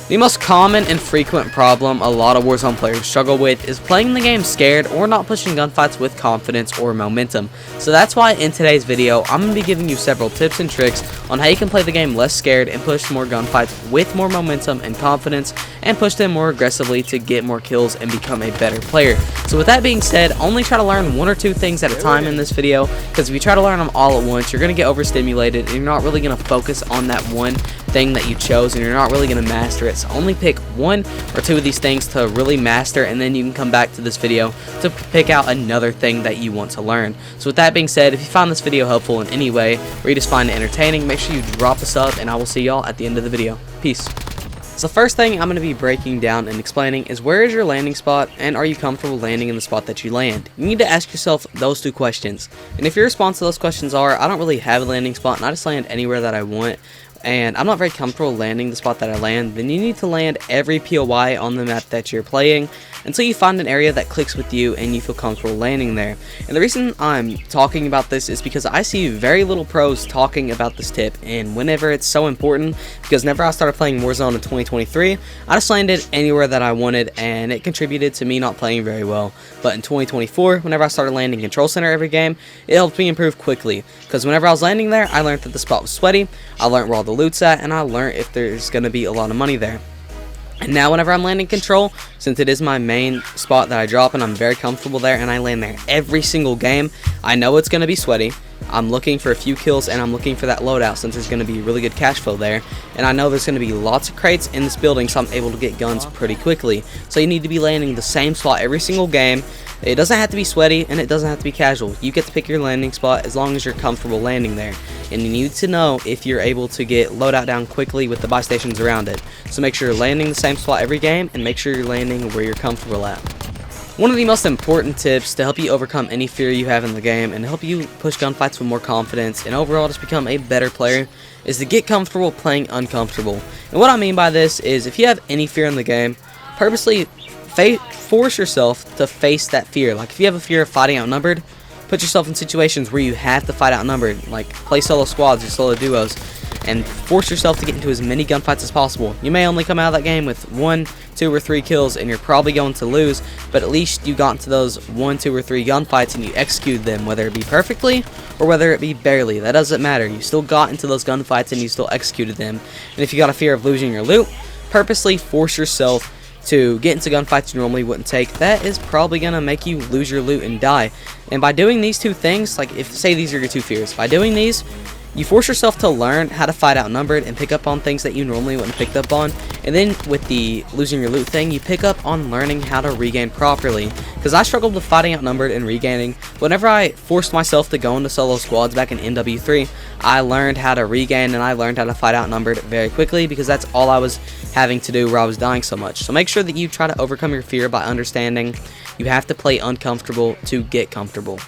The most common and frequent problem a lot of Warzone players struggle with is playing the game scared or not pushing gunfights with confidence or momentum. So that's why in today's video, I'm going to be giving you several tips and tricks on how you can play the game less scared and push more gunfights with more momentum and confidence, and push them more aggressively to get more kills and become a better player. So with that being said, only try to learn one or two things at a time in this video, because if you try to learn them all at once, you're going to get overstimulated and you're not really going to focus on that one thing that you chose, and you're not really going to master it. So only pick one or two of these things to really master, and then you can come back to this video to pick out another thing that you want to learn. So with that being said, if you found this video helpful in any way, or you just find it entertaining, make sure you drop a sub, and I will see y'all at the end of the video. Peace. So the first thing I'm going to be breaking down and explaining is, where is your landing spot, and are you comfortable landing in the spot that you land? You need to ask yourself those two questions. And if your response to those questions are, I don't really have a landing spot and I just land anywhere that I want, and I'm not very comfortable landing the spot that I land, then you need to land every POI on the map that you're playing until you find an area that clicks with you and you feel comfortable landing there. And the reason I'm talking about this is because I see very little pros talking about this tip, and whenever it's so important, because whenever I started playing Warzone in 2023, I just landed anywhere that I wanted, and it contributed to me not playing very well. But in 2024, whenever I started landing Control Center every game, it helped me improve quickly, because whenever I was landing there, I learned that the spot was sweaty, I learned where all the loot's at, and I learned if there's going to be a lot of money there. And now whenever I'm landing Control, since it is my main spot that I drop and I'm very comfortable there and I land there every single game, I know it's going to be sweaty. I'm looking for a few kills and I'm looking for that loadout, since there's going to be really good cash flow there. And I know there's going to be lots of crates in this building, so I'm able to get guns pretty quickly. So you need to be landing the same spot every single game. It doesn't have to be sweaty and it doesn't have to be casual. You get to pick your landing spot as long as you're comfortable landing there. And you need to know if you're able to get loadout down quickly with the buy stations around it. So make sure you're landing the same spot every game, and make sure you're landing where you're comfortable at. One of the most important tips to help you overcome any fear you have in the game and help you push gunfights with more confidence and overall just become a better player is to get comfortable playing uncomfortable. And what I mean by this is, if you have any fear in the game, purposely force yourself to face that fear. Like if you have a fear of fighting outnumbered, put yourself in situations where you have to fight outnumbered, like play solo squads or solo duos, and force yourself to get into as many gunfights as possible. You may only come out of that game with 1, 2, or 3 kills, and you're probably going to lose, but at least you got into those 1, 2, or 3 gunfights and you executed them, whether it be perfectly or whether it be barely. That doesn't matter. You still got into those gunfights and you still executed them. And if you got a fear of losing your loot, purposely force yourself to get into gunfights you normally wouldn't take. That is probably going to make you lose your loot and die. And by doing these two things, like if say these are your two fears, by doing these, you force yourself to learn how to fight outnumbered and pick up on things that you normally wouldn't have picked up on. And then with the losing your loot thing, you pick up on learning how to regain properly. Because I struggled with fighting outnumbered and regaining. Whenever I forced myself to go into solo squads back in NW3, I learned how to regain and I learned how to fight outnumbered very quickly, because that's all I was having to do where I was dying so much. So make sure that you try to overcome your fear by understanding you have to play uncomfortable to get comfortable.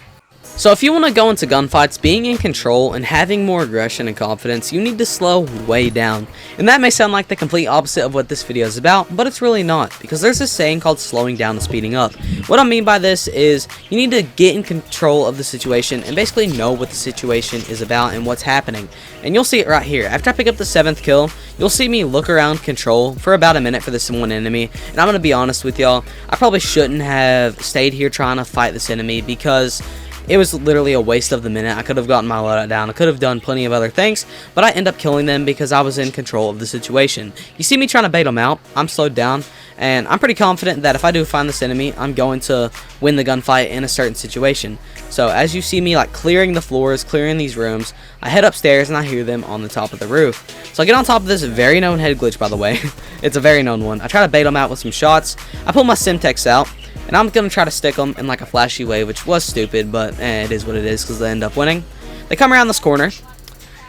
So if you want to go into gunfights being in control and having more aggression and confidence, you need to slow way down. And that may sound like the complete opposite of what this video is about, but it's really not, because there's this saying called slowing down and speeding up. What I mean by this is, you need to get in control of the situation and basically know what the situation is about and what's happening. And you'll see it right here. After I pick up the 7th kill, you'll see me look around control for about a minute for this one enemy. And I'm going to be honest with y'all, I probably shouldn't have stayed here trying to fight this enemy, because it was literally a waste of the minute. I could have gotten my loadout down. I could have done plenty of other things, but I end up killing them because I was in control of the situation. You see me trying to bait them out. I'm slowed down, and I'm pretty confident that if I do find this enemy, I'm going to win the gunfight in a certain situation. So as you see me like clearing the floors, clearing these rooms, I head upstairs and I hear them on the top of the roof. So I get on top of this very known head glitch, by the way. It's a very known one. I try to bait them out with some shots. I pull my Simtex out, and I'm going to try to stick them in like a flashy way, which was stupid, but it is what it is, because they end up winning. They come around this corner,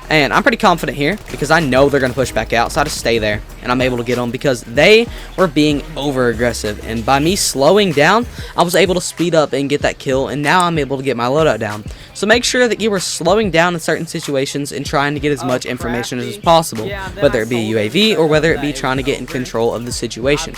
and I'm pretty confident here because I know they're going to push back out, so I just stay there, and I'm able to get them because they were being over aggressive. And by me slowing down, I was able to speed up and get that kill, and now I'm able to get my loadout down. So make sure that you are slowing down in certain situations and trying to get as much information as possible, whether it be UAV or whether it be trying to get in control of the situation.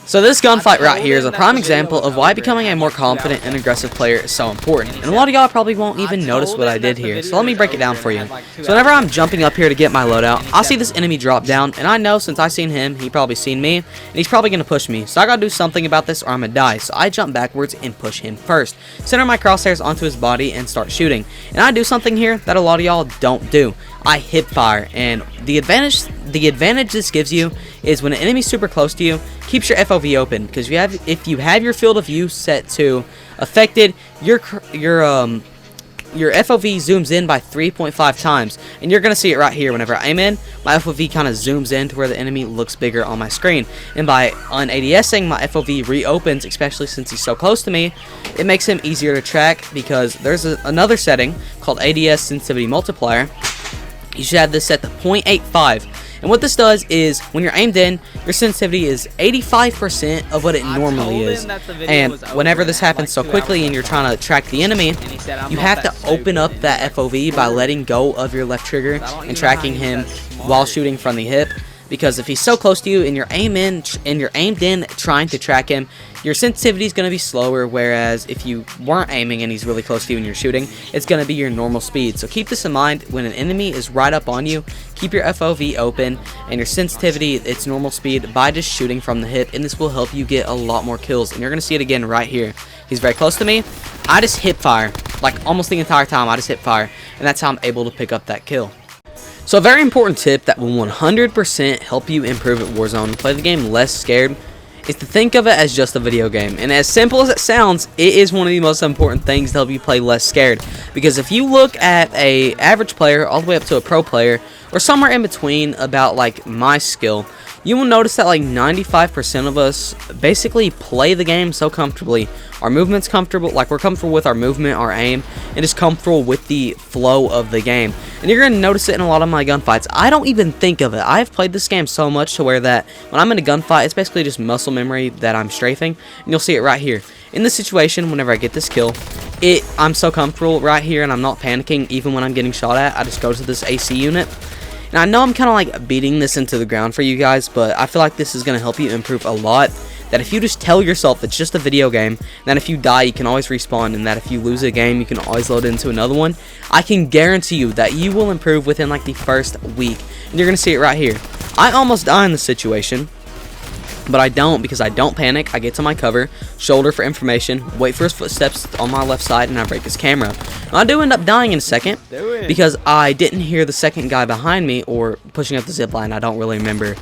So this gunfight right here is a prime example of why becoming a more confident and aggressive player is so important. And a lot of y'all probably won't even notice what I did here, so let me break it down for you. So whenever I'm jumping up here to get my loadout, I see this enemy drop down, and I know since I seen him, he probably seen me, and he's probably going to push me. So I got to do something about this or I'm going to die. So I jump backwards and push him first. Center my crosshairs onto his body and start shooting. And I do something here that a lot of y'all don't do. I hip fire, and the advantage this gives you is when an enemy's super close to you, keeps your FOV open, because if you have your field of view set to affected, your FOV zooms in by 3.5 times, and you're gonna see it right here. Whenever I aim in, my FOV kind of zooms in to where the enemy looks bigger on my screen, and by un-ADSing, my FOV reopens, especially since he's so close to me. It makes him easier to track because there's another setting called ADS sensitivity multiplier. You should have this set to 0.85. And what this does is, when you're aimed in, your sensitivity is 85% of what it normally is. And whenever this happens so quickly and you're trying to track the enemy, you have to open up that FOV by letting go of your left trigger and tracking him while shooting from the hip. Because if he's so close to you and you're aimed in trying to track him, your sensitivity is going to be slower, whereas if you weren't aiming and he's really close to you and you're shooting, it's going to be your normal speed. So keep this in mind. When an enemy is right up on you, keep your FOV open and your sensitivity its normal speed by just shooting from the hip, and this will help you get a lot more kills. And you're going to see it again right here. He's very close to me. I just hip fire, like almost the entire time I just hip fire, and that's how I'm able to pick up that kill. So a very important tip that will 100% help you improve at Warzone and play the game less scared is to think of it as just a video game. And as simple as it sounds, it is one of the most important things to help you play less scared. Because if you look at a average player all the way up to a pro player, or somewhere in between about like my skill, you will notice that like 95% of us basically play the game so comfortably. Our movement's comfortable, like we're comfortable with our movement, our aim, and just comfortable with the flow of the game. And you're going to notice it in a lot of my gunfights. I don't even think of it. I've played this game so much to where that when I'm in a gunfight, it's basically just muscle memory that I'm strafing. And you'll see it right here. In this situation, whenever I get this kill, I'm so comfortable right here and I'm not panicking even when I'm getting shot at. I just go to this AC unit. And I know I'm kind of like beating this into the ground for you guys, but I feel like this is going to help you improve a lot. That if you just tell yourself it's just a video game, that if you die you can always respawn, and that if you lose a game you can always load into another one, I can guarantee you that you will improve within like the first week. And you're going to see it right here. I almost die in this situation, but I don't, because I don't panic. I get to my cover, shoulder for information, wait for his footsteps on my left side, and I break his camera. Now, I do end up dying in a second because I didn't hear the second guy behind me or pushing up the zip line. I don't really remember.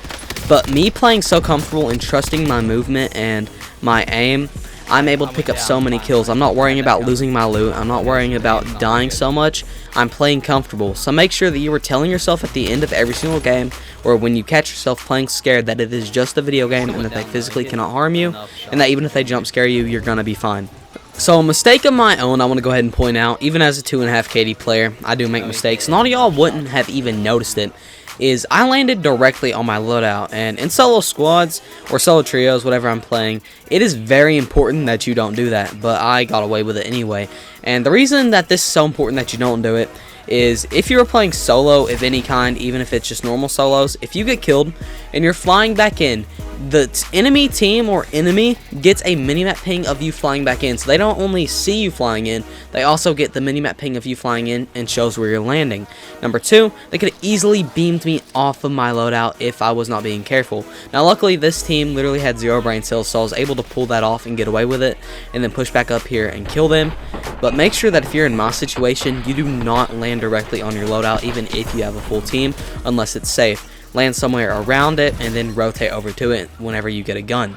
But me playing so comfortable and trusting my movement and my aim, I'm able to pick up so many kills. I'm not worrying about losing my loot. I'm not worrying about dying so much. I'm playing comfortable. So make sure that you are telling yourself at the end of every single game, or when you catch yourself playing scared, that it is just a video game and that they physically cannot harm you, and that even if they jump scare you, you're going to be fine. So a mistake of my own I want to go ahead and point out, even as a 2.5 KD player, I do make mistakes, and a lot of y'all wouldn't have even noticed it, is I landed directly on my loadout. And in solo squads or solo trios, whatever I'm playing, it is very important that you don't do that, but I got away with it anyway. And the reason that this is so important that you don't do it is if you're playing solo of any kind, even if it's just normal solos, if you get killed and you're flying back in, the enemy team or enemy gets a minimap ping of you flying back in. So they don't only see you flying in, they also get the minimap ping of you flying in and shows where you're landing. Number 2, they could have easily beamed me off of my loadout if I was not being careful. Now luckily this team literally had 0 brain cells, so I was able to pull that off and get away with it and then push back up here and kill them. But make sure that if you're in my situation, you do not land directly on your loadout even if you have a full team, unless it's safe. Land somewhere around it and then rotate over to it whenever you get a gun.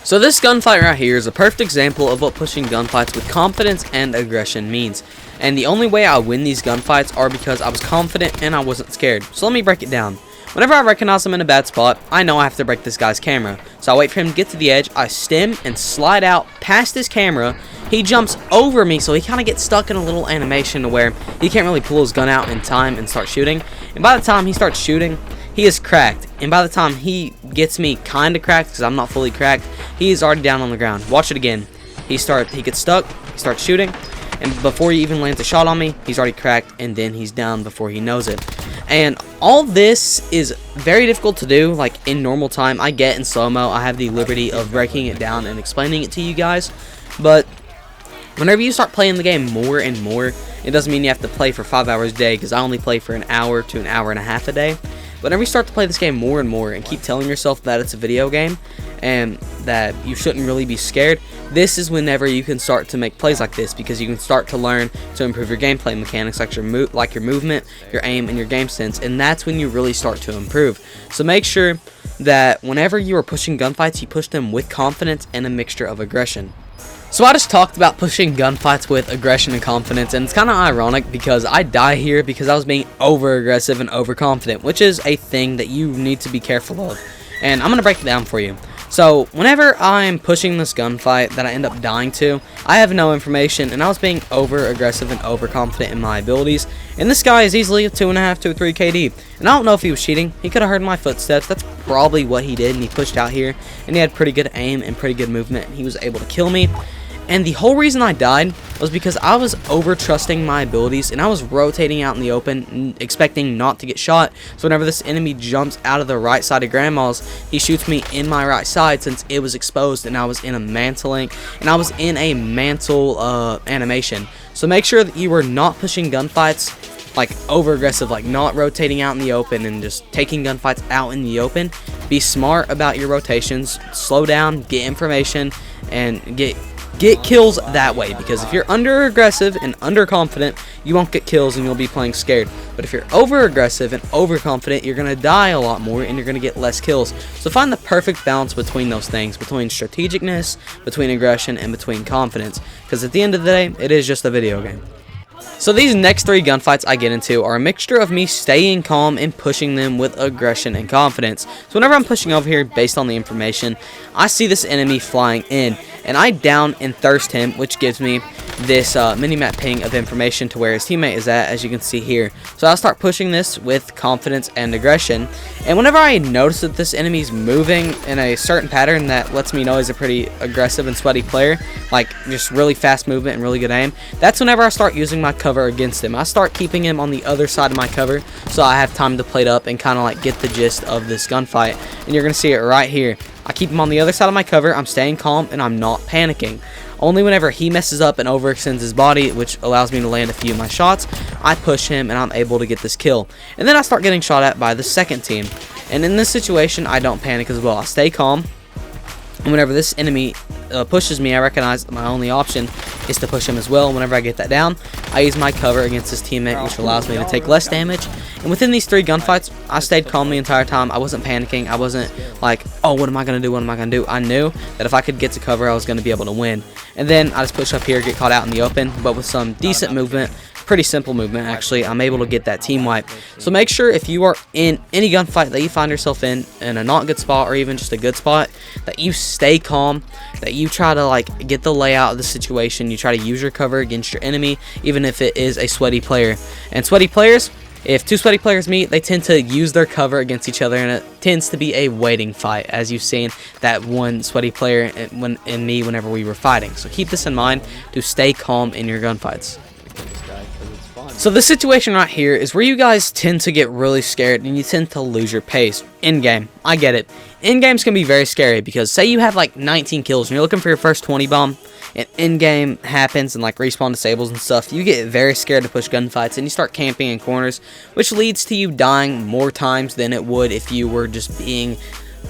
So this gunfight right here is a perfect example of what pushing gunfights with confidence and aggression means. And the only way I win these gunfights are because I was confident and I wasn't scared. So let me break it down. Whenever I recognize I'm in a bad spot, I know I have to break this guy's camera. So I wait for him to get to the edge, I stem and slide out past his camera. He jumps over me, so he kind of gets stuck in a little animation to where he can't really pull his gun out in time and start shooting. And by the time he starts shooting, he is cracked, and by the time he gets me kind of cracked, because I'm not fully cracked, he is already down on the ground. Watch it again. He gets stuck, he starts shooting, and before he even lands a shot on me, he's already cracked, and then he's down before he knows it. And all this is very difficult to do, like in normal time. I get in slow-mo, I have the liberty of breaking it down and explaining it to you guys, but whenever you start playing the game more and more, it doesn't mean you have to play for 5 hours a day, because I only play for an hour to an hour and a half a day. Whenever you start to play this game more and more and keep telling yourself that it's a video game and that you shouldn't really be scared, this is whenever you can start to make plays like this, because you can start to learn to improve your gameplay mechanics, like your movement, your aim, and your game sense, and that's when you really start to improve. So make sure that whenever you are pushing gunfights, you push them with confidence and a mixture of aggression. So I just talked about pushing gunfights with aggression and confidence, and it's kind of ironic because I die here because I was being over-aggressive and overconfident, which is a thing that you need to be careful of. And I'm going to break it down for you. So whenever I'm pushing this gunfight that I end up dying to, I have no information, and I was being over-aggressive and overconfident in my abilities. And this guy is easily a 2.5 to 3 KD. And I don't know if he was cheating. He could have heard my footsteps. That's probably what he did, and he pushed out here. And he had pretty good aim and pretty good movement, and he was able to kill me. And the whole reason I died was because I was over-trusting my abilities, and I was rotating out in the open, expecting not to get shot. So whenever this enemy jumps out of the right side of Grandma's, he shoots me in my right side since it was exposed, and I was in a mantling, and I was in a mantle animation. So make sure that you are not pushing gunfights like over-aggressive, like not rotating out in the open and just taking gunfights out in the open. Be smart about your rotations, slow down, get information, and get kills that way, because if you're under aggressive and underconfident, you won't get kills and you'll be playing scared. But if you're over aggressive and overconfident, you're going to die a lot more and you're going to get less kills. So find the perfect balance between those things, between strategicness, between aggression, and between confidence, because at the end of the day, it is just a video game. So these next 3 gunfights I get into are a mixture of me staying calm and pushing them with aggression and confidence. So whenever I'm pushing over here based on the information, I see this enemy flying in, and I down and thirst him, which gives me this mini-map ping of information to where his teammate is at, as you can see here. So I'll start pushing this with confidence and aggression, and whenever I notice that this enemy's moving in a certain pattern that lets me know he's a pretty aggressive and sweaty player, like just really fast movement and really good aim, that's whenever I start using my cover against him. I start keeping him on the other side of my cover so I have time to plate up and kind of like get the gist of this gunfight, and you're going to see it right here. I keep him on the other side of my cover, I'm staying calm, and I'm not panicking. Only whenever he messes up and overextends his body, which allows me to land a few of my shots, I push him and I'm able to get this kill. And then I start getting shot at by the second team. And in this situation, I don't panic as well. I stay calm. And whenever this enemy pushes me, I recognize that my only option is to push him as well. Whenever I get that down, I use my cover against his teammate, which allows me to take less damage. And within these 3 gunfights, I stayed calm the entire time. I wasn't panicking. I wasn't like, oh, what am I going to do? What am I going to do? I knew that if I could get to cover, I was going to be able to win. And then I just push up here, get caught out in the open, but with some decent movement, pretty simple movement actually, I'm able to get that team wipe. So make sure if you are in any gunfight that you find yourself in a not good spot or even just a good spot, that you stay calm, that you try to like get the layout of the situation, you try to use your cover against your enemy, even if it is a sweaty player. And sweaty players, if 2 sweaty players meet, they tend to use their cover against each other, and it tends to be a waiting fight, as you've seen that one sweaty player and me whenever we were fighting. So keep this in mind to stay calm in your gunfights. So this situation right here is where you guys tend to get really scared and you tend to lose your pace. In-game, I get it. In-games can be very scary because say you have like 19 kills and you're looking for your first 20 bomb, and in-game happens and like respawn disables and stuff, you get very scared to push gunfights and you start camping in corners, which leads to you dying more times than it would if you were just being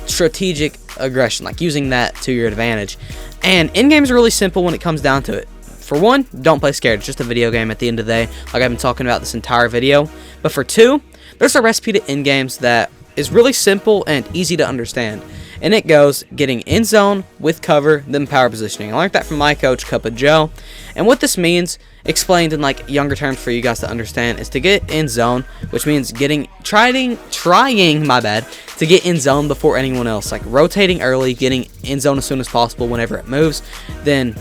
strategic aggression, like using that to your advantage. And in-games are really simple when it comes down to it. For one, don't play scared. It's just a video game at the end of the day, like I've been talking about this entire video. But for 2, there's a recipe to end games that is really simple and easy to understand. And it goes getting in zone with cover, then power positioning. I learned that from my coach, Cup of Joe. And what this means, explained in like younger terms for you guys to understand, is to get in zone, which means trying to get in zone before anyone else. Like rotating early, getting in zone as soon as possible whenever it moves. Then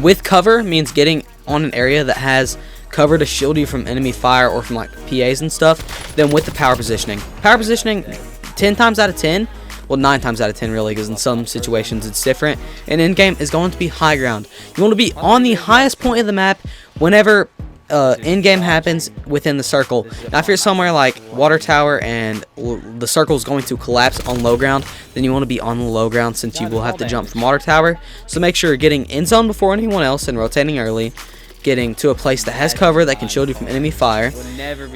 with cover means getting on an area that has cover to shield you from enemy fire or from like PAs and stuff. Then with the power positioning, 10 times out of 10, well 9 times out of 10 really, because in some situations it's different, and in game is going to be high ground. You want to be on the highest point of the map whenever in-game happens within the circle. Now if you're somewhere like water tower and the circle is going to collapse on low ground, then you want to be on the low ground since you will have to jump from water tower. So make sure you're getting in zone before anyone else and rotating early, getting to a place that has cover that can shield you from enemy fire,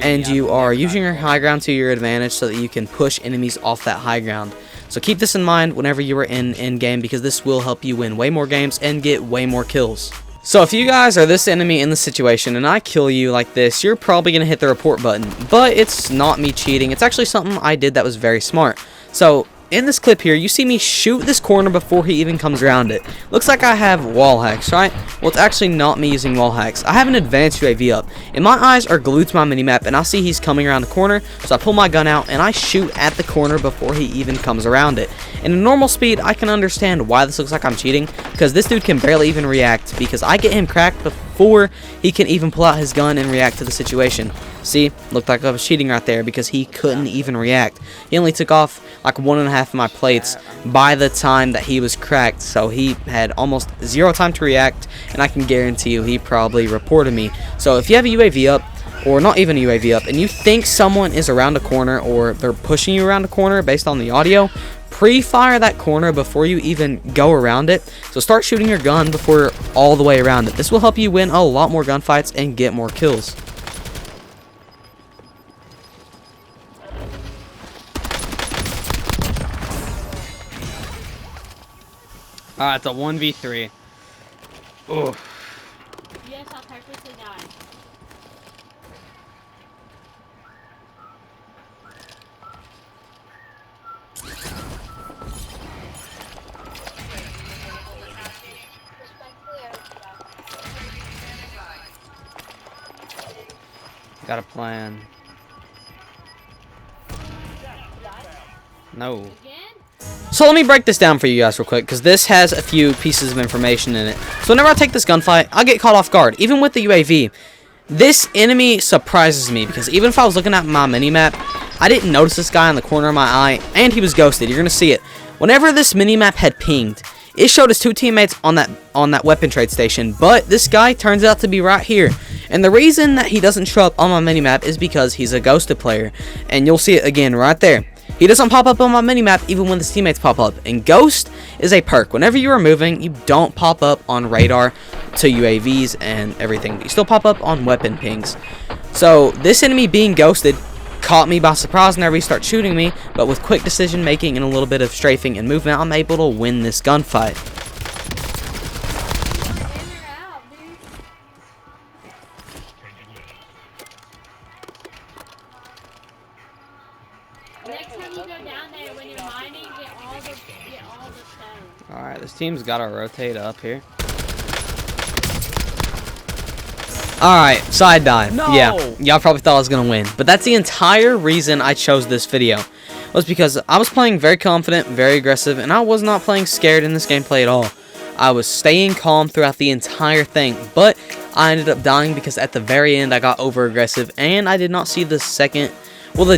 and you are using your high ground to your advantage so that you can push enemies off that high ground. So keep this in mind whenever you are in game, because this will help you win way more games and get way more kills. So if you guys are this enemy in the situation and I kill you like this, you're probably going to hit the report button. But it's not me cheating. It's actually something I did that was very smart. So in this clip here, you see me shoot this corner before he even comes around it. Looks like I have wall hacks, right? Well, it's actually not me using wall hacks. I have an advanced UAV up, and my eyes are glued to my minimap, and I see he's coming around the corner, so I pull my gun out, and I shoot at the corner before he even comes around it. And in normal speed, I can understand why this looks like I'm cheating, because this dude can barely even react, because I get him cracked before he can even pull out his gun and react to the situation. See, looked like I was cheating right there because he couldn't even react. He only took off like 1.5 of my plates by the time that he was cracked, so he had almost 0 time to react, and I can guarantee you he probably reported me. So if you have a UAV up, or not even a UAV up, and you think someone is around a corner or they're pushing you around a corner based on the audio, pre-fire that corner before you even go around it. So start shooting your gun before you're all the way around it. This will help you win a lot more gunfights and get more kills. It's a 1v3. Oh. Yes, I'll purposely die. Got a plan. No. So let me break this down for you guys real quick, because this has a few pieces of information in it. So whenever I take this gunfight, I get caught off guard, even with the UAV. This enemy surprises me, because even if I was looking at my minimap, I didn't notice this guy in the corner of my eye, and he was ghosted. You're going to see it. Whenever this minimap had pinged, it showed his 2 teammates on that weapon trade station, but this guy turns out to be right here. And the reason that he doesn't show up on my minimap is because he's a ghosted player, and you'll see it again right there. He doesn't pop up on my minimap even when his teammates pop up. And Ghost is a perk. Whenever you are moving, you don't pop up on radar to UAVs and everything, but you still pop up on weapon pings. So this enemy being ghosted caught me by surprise whenever he started shooting me, but with quick decision making and a little bit of strafing and movement, I'm able to win this gunfight. Next time you go down there, when you're mining, get all the stone. Alright, this team's got to rotate up here. Alright, side dive. No! Yeah, y'all probably thought I was going to win. But that's the entire reason I chose this video. Was because I was playing very confident, very aggressive, and I was not playing scared in this gameplay at all. I was staying calm throughout the entire thing, but I ended up dying because at the very end I got over aggressive, and I did not see the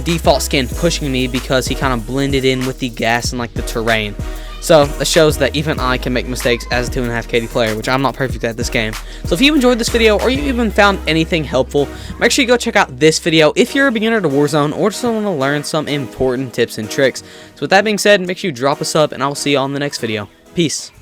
default skin pushing me because he kind of blended in with the gas and like the terrain. So that shows that even I can make mistakes as a 2.5 KD player, which I'm not perfect at this game. So if you enjoyed this video or you even found anything helpful, make sure you go check out this video if you're a beginner to Warzone or just want to learn some important tips and tricks. So with that being said, make sure you drop a sub and I will see you on the next video. Peace.